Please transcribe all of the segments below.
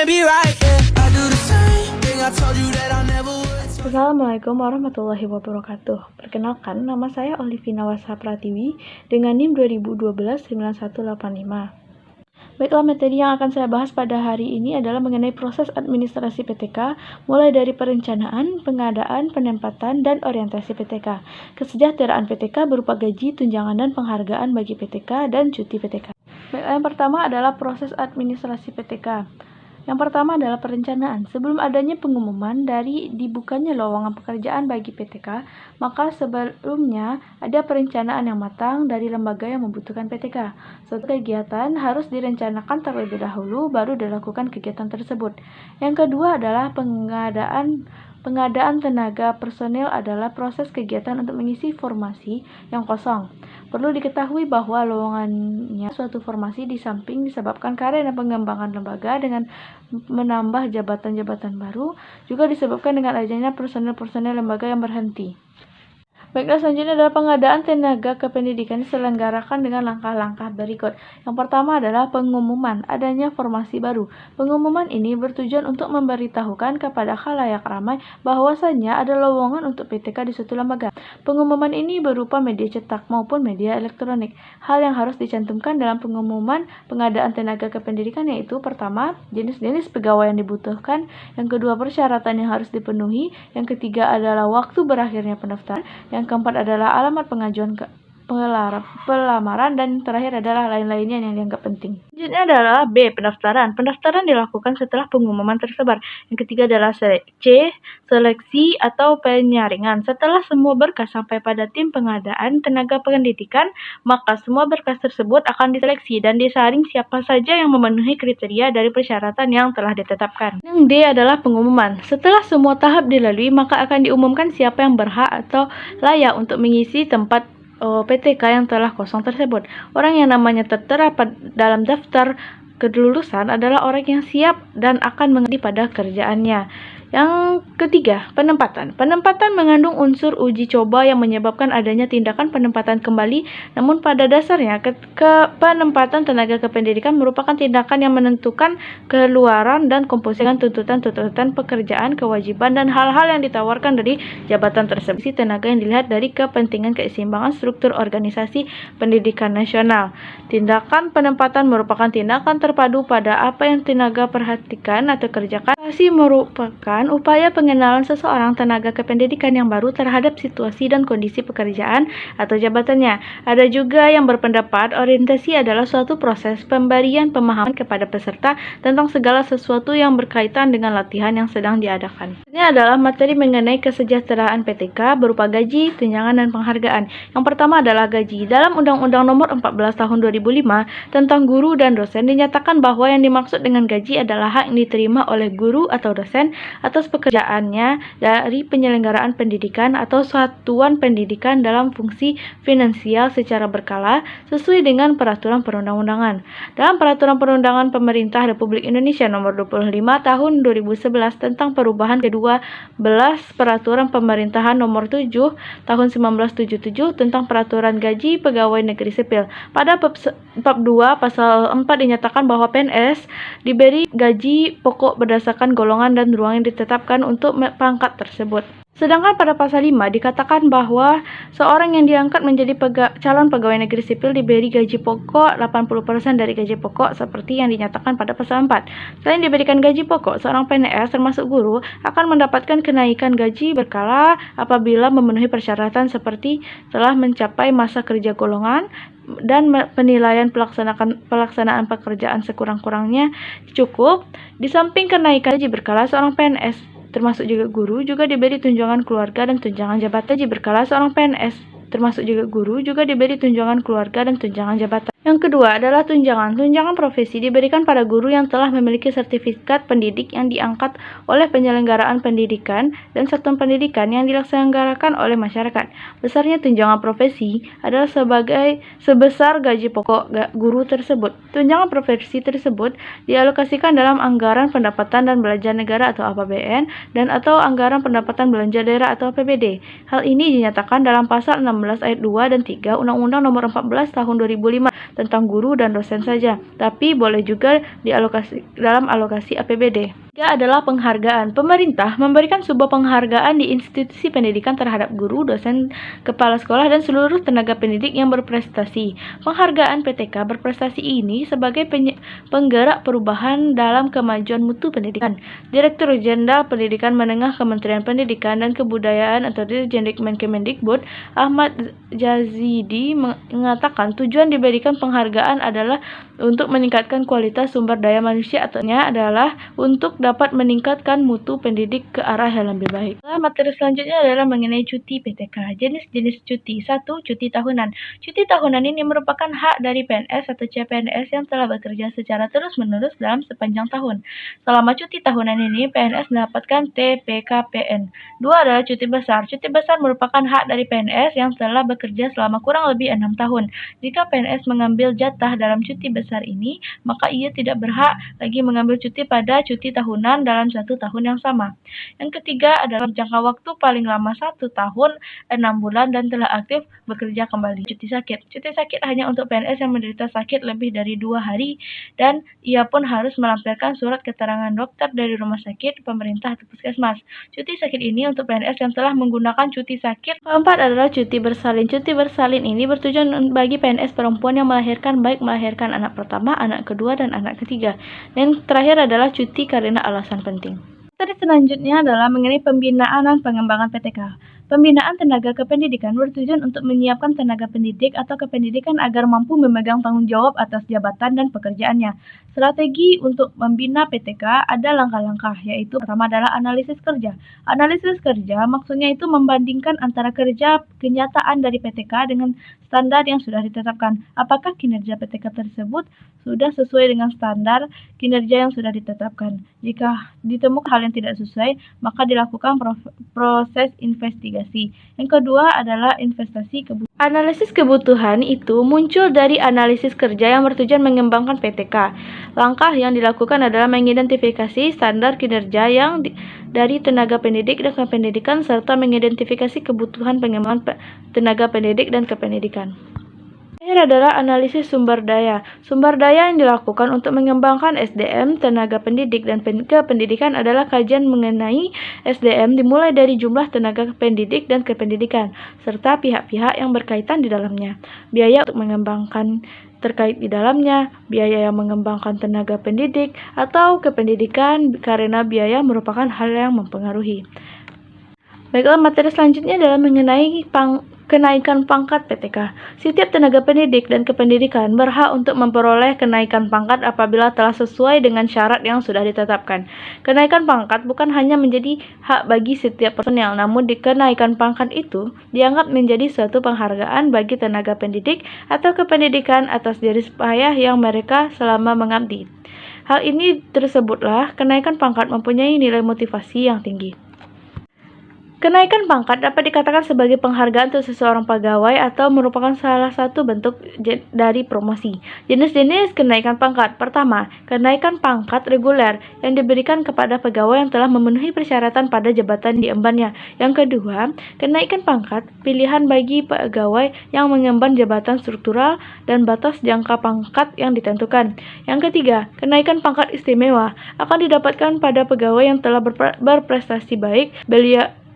can't be right, yeah. I do the same thing I told you that I never would. Assalamualaikum warahmatullahi wabarakatuh. Perkenalkan, nama saya Olivina Wasa Pratiwi dengan NIM 2012-9185. Baiklah, materi yang akan saya bahas pada hari ini adalah mengenai proses administrasi PTK, mulai dari perencanaan, pengadaan, penempatan, dan orientasi PTK. Kesejahteraan PTK berupa gaji, tunjangan, dan penghargaan bagi PTK dan cuti PTK. Baiklah, yang pertama adalah proses administrasi PTK. Yang pertama adalah perencanaan. Sebelum adanya pengumuman dari dibukanya lowongan pekerjaan bagi PTK, maka sebelumnya ada perencanaan yang matang dari lembaga yang membutuhkan PTK. Suatu kegiatan harus direncanakan terlebih dahulu, baru dilakukan kegiatan tersebut. Yang kedua adalah pengadaan tenaga personel adalah proses kegiatan untuk mengisi formasi yang kosong. Perlu diketahui bahwa lowongannya suatu formasi di samping disebabkan karena pengembangan lembaga dengan menambah jabatan-jabatan baru, juga disebabkan dengan adanya personel-personel lembaga yang berhenti. Baiklah, selanjutnya adalah pengadaan tenaga kependidikan diselenggarakan dengan langkah-langkah berikut. Yang pertama adalah pengumuman adanya formasi baru. Pengumuman ini bertujuan untuk memberitahukan kepada khalayak ramai bahwasannya ada lowongan untuk PTK di suatu lembaga. Pengumuman ini berupa media cetak maupun media elektronik. Hal yang harus dicantumkan dalam pengumuman pengadaan tenaga kependidikan yaitu pertama, jenis-jenis pegawai yang dibutuhkan, yang kedua, persyaratan yang harus dipenuhi, yang ketiga adalah waktu berakhirnya pendaftaran, yang keempat adalah alamat pengajuan pelamaran, dan terakhir adalah lain-lainnya yang dianggap penting. Selanjutnya adalah B. Pendaftaran. Pendaftaran dilakukan setelah pengumuman tersebar. Yang ketiga adalah C. Seleksi atau penyaringan. Setelah semua berkas sampai pada tim pengadaan tenaga pendidikan, maka semua berkas tersebut akan diseleksi dan disaring siapa saja yang memenuhi kriteria dari persyaratan yang telah ditetapkan. Yang D adalah pengumuman. Setelah semua tahap dilalui, maka akan diumumkan siapa yang berhak atau layak untuk mengisi tempat PTK yang telah kosong tersebut. Orang yang namanya tertera dalam daftar kelulusan adalah orang yang siap dan akan mengabdi pada kerjaannya. Yang ketiga, penempatan. Penempatan mengandung unsur uji coba yang menyebabkan adanya tindakan penempatan kembali, namun pada dasarnya penempatan tenaga kependidikan merupakan tindakan yang menentukan keluaran dan komposisi tuntutan-tuntutan pekerjaan, kewajiban, dan hal-hal yang ditawarkan dari jabatan tersebut. Si tenaga yang dilihat dari kepentingan keseimbangan struktur organisasi pendidikan nasional. Tindakan penempatan merupakan tindakan terpadu pada apa yang tenaga perhatikan atau kerjakan. Merupakan upaya pengenalan seseorang tenaga kependidikan yang baru terhadap situasi dan kondisi pekerjaan atau jabatannya. Ada juga yang berpendapat orientasi adalah suatu proses pemberian pemahaman kepada peserta tentang segala sesuatu yang berkaitan dengan latihan yang sedang diadakan. Ini adalah materi mengenai kesejahteraan PTK berupa gaji, tunjangan, dan penghargaan. Yang pertama adalah gaji. Dalam Undang-Undang Nomor 14 Tahun 2005 tentang guru dan dosen dinyatakan bahwa yang dimaksud dengan gaji adalah hak yang diterima oleh guru atau dosen atas pekerjaannya dari penyelenggaraan pendidikan atau satuan pendidikan dalam fungsi finansial secara berkala sesuai dengan peraturan perundang-undangan. Dalam peraturan perundangan pemerintah Republik Indonesia nomor 25 tahun 2011 tentang perubahan ke-12 peraturan pemerintahan nomor 7 tahun 1977 tentang peraturan gaji pegawai negeri sipil. Pada bab 2 pasal 4 dinyatakan bahwa PNS diberi gaji pokok berdasarkan golongan dan ruang yang ditetapkan untuk pangkat tersebut. Sedangkan pada pasal 5 dikatakan bahwa seorang yang diangkat menjadi calon pegawai negeri sipil diberi gaji pokok 80% dari gaji pokok seperti yang dinyatakan pada pasal 4. Selain diberikan gaji pokok, seorang PNS termasuk guru akan mendapatkan kenaikan gaji berkala apabila memenuhi persyaratan seperti telah mencapai masa kerja golongan dan penilaian pelaksanaan pekerjaan sekurang-kurangnya cukup. Di samping kenaikan gaji berkala, seorang PNS termasuk juga guru juga diberi tunjangan keluarga dan tunjangan jabatan. Gaji berkala seorang PNS termasuk juga guru juga diberi tunjangan keluarga dan tunjangan jabatan. Yang kedua adalah tunjangan. Tunjangan profesi diberikan pada guru yang telah memiliki sertifikat pendidik yang diangkat oleh penyelenggaraan pendidikan dan satuan pendidikan yang dilaksanakan oleh masyarakat. Besarnya tunjangan profesi adalah sebesar gaji pokok guru tersebut. Tunjangan profesi tersebut dialokasikan dalam anggaran pendapatan dan belanja negara atau APBN dan atau anggaran pendapatan belanja daerah atau APBD. Hal ini dinyatakan dalam pasal 16 ayat 2 dan 3 Undang-Undang Nomor 14 Tahun 2005 tentang guru dan dosen saja, tapi boleh juga dalam alokasi APBD. Ketiga adalah penghargaan. Pemerintah memberikan sebuah penghargaan di institusi pendidikan terhadap guru, dosen, kepala sekolah, dan seluruh tenaga pendidik yang berprestasi. Penghargaan PTK berprestasi ini sebagai penggerak perubahan dalam kemajuan mutu pendidikan. Direktur Jenderal Pendidikan Menengah Kementerian Pendidikan dan Kebudayaan atau Dirjen Kemendikbud, Ahmad Jazidi, mengatakan tujuan diberikan penghargaan adalah untuk meningkatkan kualitas sumber daya manusia, ataunya adalah untuk dapat meningkatkan mutu pendidik ke arah yang lebih baik. Materi selanjutnya adalah mengenai cuti PTK. Jenis-jenis cuti. 1. Cuti tahunan. Cuti tahunan ini merupakan hak dari PNS atau CPNS yang telah bekerja secara terus-menerus dalam sepanjang tahun. Selama cuti tahunan ini, PNS mendapatkan TPKPN. 2 adalah cuti besar. Cuti besar merupakan hak dari PNS yang telah bekerja selama kurang lebih 6 tahun. Jika PNS mengambil jatah dalam cuti besar ini, maka ia tidak berhak lagi mengambil cuti pada cuti tahunan dalam 1 tahun yang sama. Yang ketiga adalah jangka waktu paling lama 1 tahun, 6 bulan dan telah aktif bekerja kembali. Cuti sakit. Cuti sakit hanya untuk PNS yang menderita sakit lebih dari 2 hari dan ia pun harus melampirkan surat keterangan dokter dari rumah sakit, pemerintah atau puskesmas. Cuti sakit ini untuk PNS yang telah menggunakan cuti sakit. Keempat adalah cuti bersalin. Cuti bersalin ini bertujuan bagi PNS perempuan yang melahirkan, baik melahirkan anak pertama, anak kedua, dan anak ketiga. Dan terakhir adalah cuti karena alasan penting. Materi selanjutnya adalah mengenai pembinaan dan pengembangan PTK. Pembinaan tenaga kependidikan bertujuan untuk menyiapkan tenaga pendidik atau kependidikan agar mampu memegang tanggung jawab atas jabatan dan pekerjaannya. Strategi untuk membina PTK ada langkah-langkah, yaitu pertama adalah analisis kerja. Analisis kerja maksudnya itu membandingkan antara kerja kenyataan dari PTK dengan standar yang sudah ditetapkan. Apakah kinerja PTK tersebut sudah sesuai dengan standar kinerja yang sudah ditetapkan? Jika ditemukan hal yang tidak sesuai, maka dilakukan proses investigasi. Yang kedua adalah investasi kebutuhan. Analisis kebutuhan itu muncul dari analisis kerja yang bertujuan mengembangkan PTK. Langkah yang dilakukan adalah mengidentifikasi standar kinerja yang dari tenaga pendidik dan kependidikan serta mengidentifikasi kebutuhan pengembangan tenaga pendidik dan kependidikan. Terakhir adalah analisis sumber daya. Sumber daya yang dilakukan untuk mengembangkan SDM, tenaga pendidik, dan kependidikan adalah kajian mengenai SDM dimulai dari jumlah tenaga pendidik dan kependidikan, serta pihak-pihak yang berkaitan di dalamnya. Biaya untuk mengembangkan terkait di dalamnya, biaya yang mengembangkan tenaga pendidik atau kependidikan karena biaya merupakan hal yang mempengaruhi. Baiklah, materi selanjutnya adalah mengenai kenaikan pangkat PTK. Setiap tenaga pendidik dan kependidikan berhak untuk memperoleh kenaikan pangkat apabila telah sesuai dengan syarat yang sudah ditetapkan. Kenaikan pangkat bukan hanya menjadi hak bagi setiap personel, namun kenaikan pangkat itu dianggap menjadi suatu penghargaan bagi tenaga pendidik atau kependidikan atas jerih payah yang mereka selama mengabdi. Hal ini tersebutlah kenaikan pangkat mempunyai nilai motivasi yang tinggi. Kenaikan pangkat dapat dikatakan sebagai penghargaan untuk seseorang pegawai atau merupakan salah satu bentuk dari promosi. Jenis-jenis kenaikan pangkat. Pertama, kenaikan pangkat reguler yang diberikan kepada pegawai yang telah memenuhi persyaratan pada jabatan diembannya. Yang kedua, kenaikan pangkat pilihan bagi pegawai yang mengemban jabatan struktural dan batas jangka pangkat yang ditentukan. Yang ketiga, kenaikan pangkat istimewa akan didapatkan pada pegawai yang telah berprestasi baik,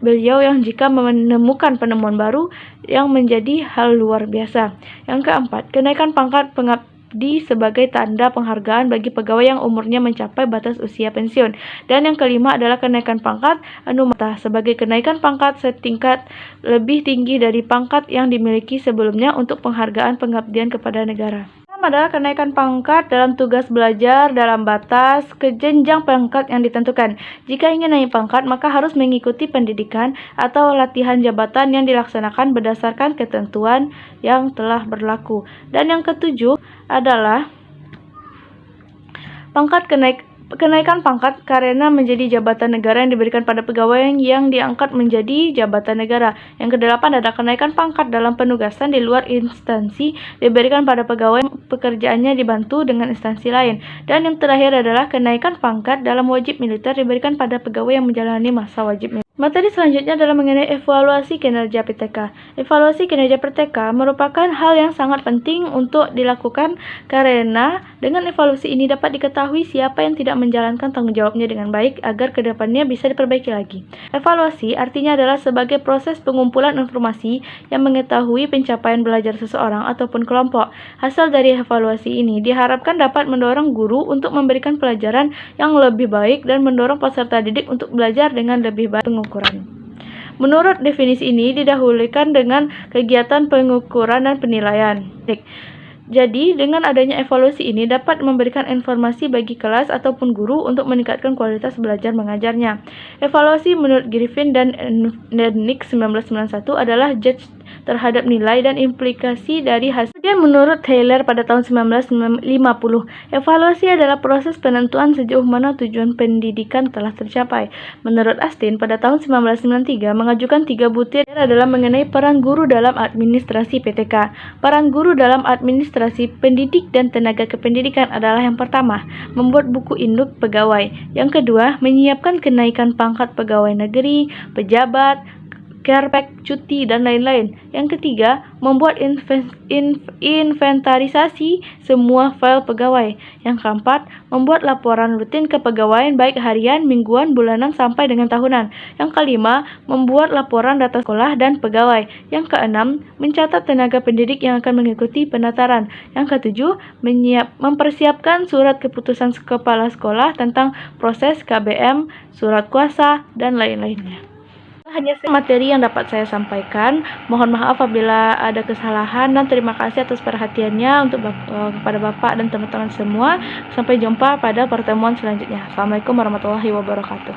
beliau yang jika menemukan penemuan baru yang menjadi hal luar biasa. Yang keempat, kenaikan pangkat pengabdi sebagai tanda penghargaan bagi pegawai yang umurnya mencapai batas usia pensiun. Dan yang kelima adalah kenaikan pangkat anumata sebagai kenaikan pangkat setingkat lebih tinggi dari pangkat yang dimiliki sebelumnya untuk penghargaan pengabdian kepada negara. Adalah kenaikan pangkat dalam tugas belajar dalam batas ke jenjang pangkat yang ditentukan. Jika ingin naik pangkat, maka harus mengikuti pendidikan atau latihan jabatan yang dilaksanakan berdasarkan ketentuan yang telah berlaku. Dan yang ketujuh adalah kenaikan pangkat karena menjadi jabatan negara yang diberikan pada pegawai yang diangkat menjadi jabatan negara. Yang kedelapan adalah kenaikan pangkat dalam penugasan di luar instansi diberikan pada pegawai yang pekerjaannya dibantu dengan instansi lain. Dan yang terakhir adalah kenaikan pangkat dalam wajib militer diberikan pada pegawai yang menjalani masa wajib militer. Materi selanjutnya adalah mengenai evaluasi kinerja PTK. Evaluasi kinerja PTK merupakan hal yang sangat penting untuk dilakukan karena dengan evaluasi ini dapat diketahui siapa yang tidak menjalankan tanggung jawabnya dengan baik agar kedepannya bisa diperbaiki lagi. Evaluasi artinya adalah sebagai proses pengumpulan informasi yang mengetahui pencapaian belajar seseorang ataupun kelompok. Hasil dari evaluasi ini diharapkan dapat mendorong guru untuk memberikan pelajaran yang lebih baik dan mendorong peserta didik untuk belajar dengan lebih baik. Pengukuran. Menurut definisi ini didahulukan dengan kegiatan pengukuran dan penilaian. Jadi, dengan adanya evaluasi ini dapat memberikan informasi bagi kelas ataupun guru untuk meningkatkan kualitas belajar mengajarnya. Evaluasi menurut Griffin dan Nick 1991 adalah judge terhadap nilai dan implikasi dari hasil. Kemudian menurut Taylor pada tahun 1950, evaluasi adalah proses penentuan sejauh mana tujuan pendidikan telah tercapai. Menurut Astin pada tahun 1993 mengajukan 3 butir adalah mengenai peran guru dalam administrasi PTK. Peran guru dalam administrasi pendidik dan tenaga kependidikan adalah yang pertama, membuat buku induk pegawai. Yang kedua, menyiapkan kenaikan pangkat pegawai negeri, pejabat, carepek, cuti, dan lain-lain. Yang ketiga, membuat inventarisasi semua file pegawai. Yang keempat, membuat laporan rutin kepegawaian baik harian, mingguan, bulanan, sampai dengan tahunan. Yang kelima, membuat laporan data sekolah dan pegawai. Yang keenam, mencatat tenaga pendidik yang akan mengikuti penataran. Yang ketujuh, mempersiapkan surat keputusan kepala sekolah tentang proses KBM, surat kuasa, dan lain-lainnya. Hanya materi yang dapat saya sampaikan. Mohon maaf apabila ada kesalahan dan terima kasih atas perhatiannya untuk kepada Bapak dan teman-teman semua. Sampai jumpa pada pertemuan selanjutnya. Assalamualaikum warahmatullahi wabarakatuh.